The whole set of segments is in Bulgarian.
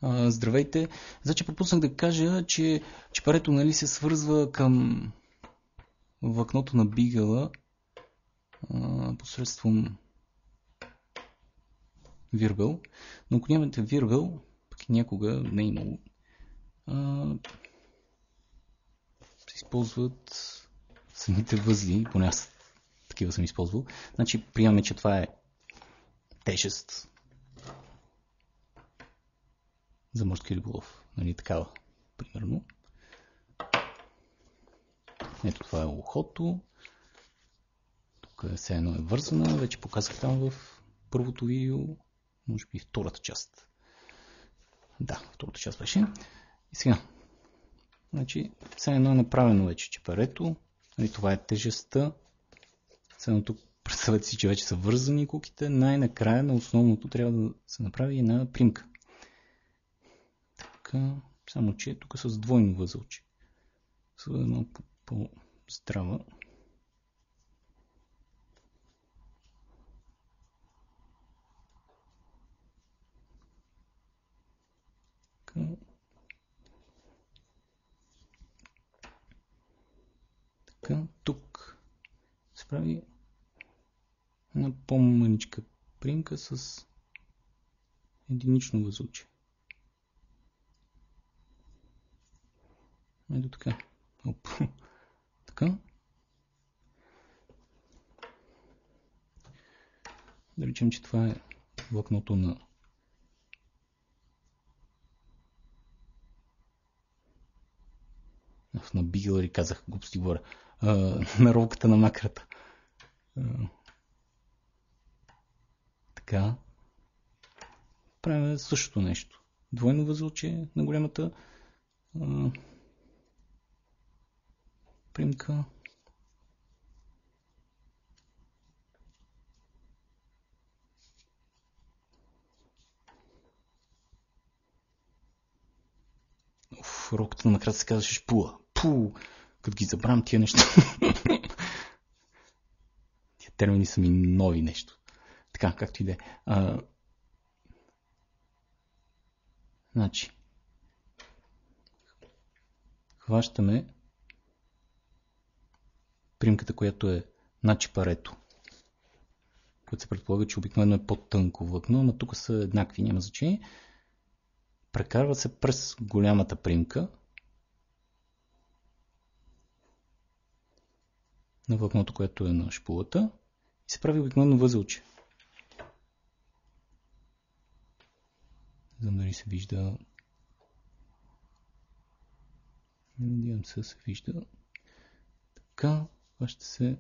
Здравейте. Значи пропуснах да кажа, че парето, нали, се свързва към влакното на бигъла посредством вирвел. Но ако нямате вирвел, пък някога не е имало, се използват самите възли, поне аз такива съм използвал. Значи приемаме, че това е тежест за морски риболов. Нали, такава, примерно. Ето това е ухото. Тук все едно е вързана. Вече показах там в първото видео. Може би втората част. Да, втората част беше. И сега. Значи, все едно е направено вече чепарето. Нали, това е тежестта. Все едно тук представете си, че вече са вързани куките. Най-накрая на основното трябва да се направи една примка. Така, само че тук с двойно възълче. За едно по-здрава. Така, тук се прави една по-мъничка примка с единично възълче. Ето така. Оп. Така. Да речем, че това е влакното на бигъла, казах, глупости говоря. На ролката на макрата. Така. Правим същото нещо. Двойно възълче на голямата примка. Ролката на макрата се казваше шпула. Пу! Като ги забравям тия неща. Тия термини са ми нови нещо. Така, както и да е. Значи, хващаме примката, която е над чепарето, което се предполага, че обикновено е по-тънко влакно, но тук са еднакви, няма значение. Прекарва се през голямата примка на влакното, което е на шпулата и се прави обикновено възълче. Не знам дали се вижда. Надявам се да се вижда. Така, това ще се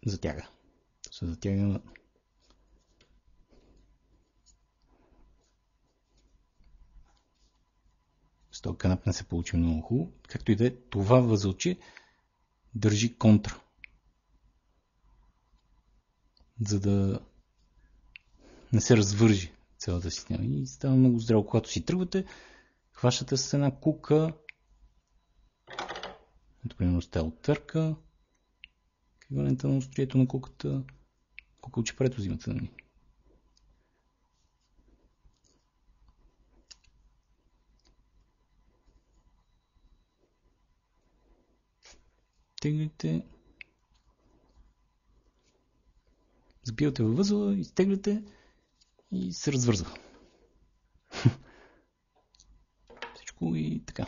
затяга. То се затяга с този канап не се получи много хубаво. Както и да е, това възълче държи контра. За да не се развържи цялата система. И става много здраво. Когато си тръгвате, хващате с една кука. Ето, примерно, с тази отвърка. Еквивалента на острието на куката. Кука от чепарето взимате, нали? Теглите. Забивате във възела, изтегляте и се развързва. Всичко и така.